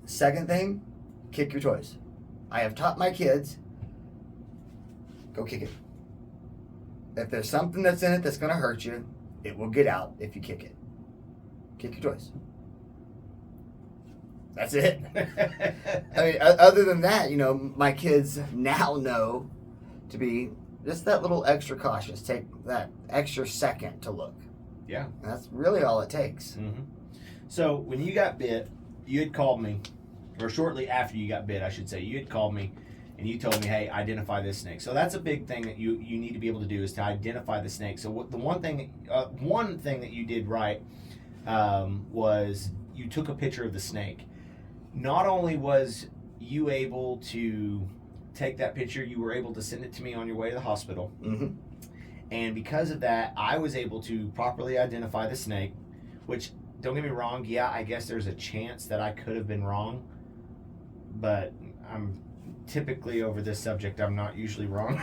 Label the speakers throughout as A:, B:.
A: Second thing, kick your toys. I have taught my kids, go kick it. If there's something that's in it that's going to hurt you, it will get out if you kick it. Kick your toys. That's it. I mean, other than that, my kids now know to be just that little extra cautious. Take that extra second to look.
B: Yeah.
A: That's really all it takes.
B: Mm-hmm. So when you got bit, you had called me, or shortly after you got bit, I should say, you had called me and you told me, hey, identify this snake. So that's a big thing that you need to be able to do, is to identify the snake. So the one thing that you did right was you took a picture of the snake. Not only was you able to take that picture, you were able to send it to me on your way to the hospital.
A: Mm-hmm.
B: And because of that, I was able to properly identify the snake, which, don't get me wrong, yeah, I guess there's a chance that I could have been wrong, but I'm typically over this subject, I'm not usually wrong.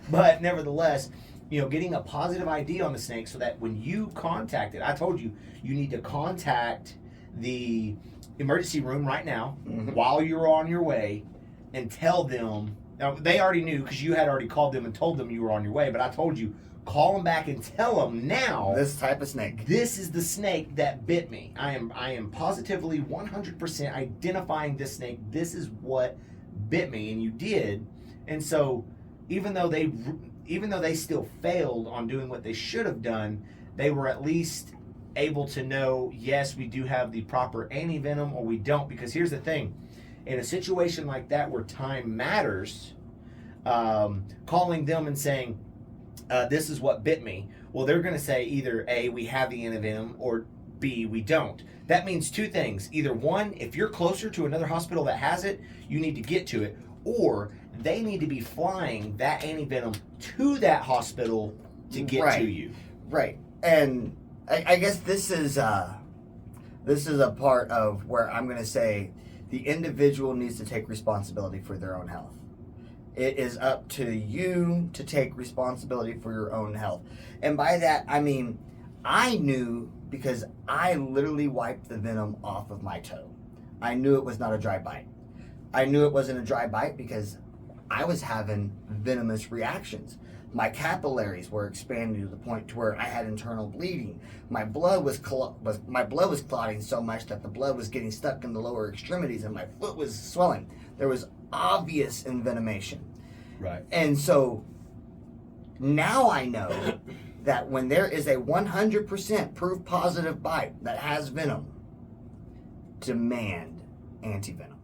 B: But nevertheless, getting a positive ID on the snake so that when you contact it, I told you, you need to contact the emergency room right now,
A: mm-hmm.
B: while you're on your way, and tell them. Now, they already knew because you had already called them and told them you were on your way, but I told you, call them back and tell them now.
A: This type of snake.
B: This is the snake that bit me. I am positively 100% identifying this snake. This is what bit me, and you did. And so, even though they still failed on doing what they should have done, they were at least able to know, yes, we do have the proper anti-venom, or we don't. Because here's the thing. In a situation like that where time matters, calling them and saying, this is what bit me, well, they're going to say either A, we have the antivenom, or B, we don't. That means two things. Either one, if you're closer to another hospital that has it, you need to get to it, or they need to be flying that antivenom to that hospital to get to you.
A: Right. And I guess this is a part of where I'm going to say the individual needs to take responsibility for their own health. It is up to you to take responsibility for your own health. And by that, I mean, I knew because I literally wiped the venom off of my toe. I knew it was not a dry bite. I knew it wasn't a dry bite because I was having venomous reactions. My capillaries were expanding to the point to where I had internal bleeding. My blood was clotting so much that the blood was getting stuck in the lower extremities, and my foot was swelling. There was obvious envenomation.
B: Right.
A: And so now I know that when there is a 100% proof positive bite that has venom, demand anti-venom.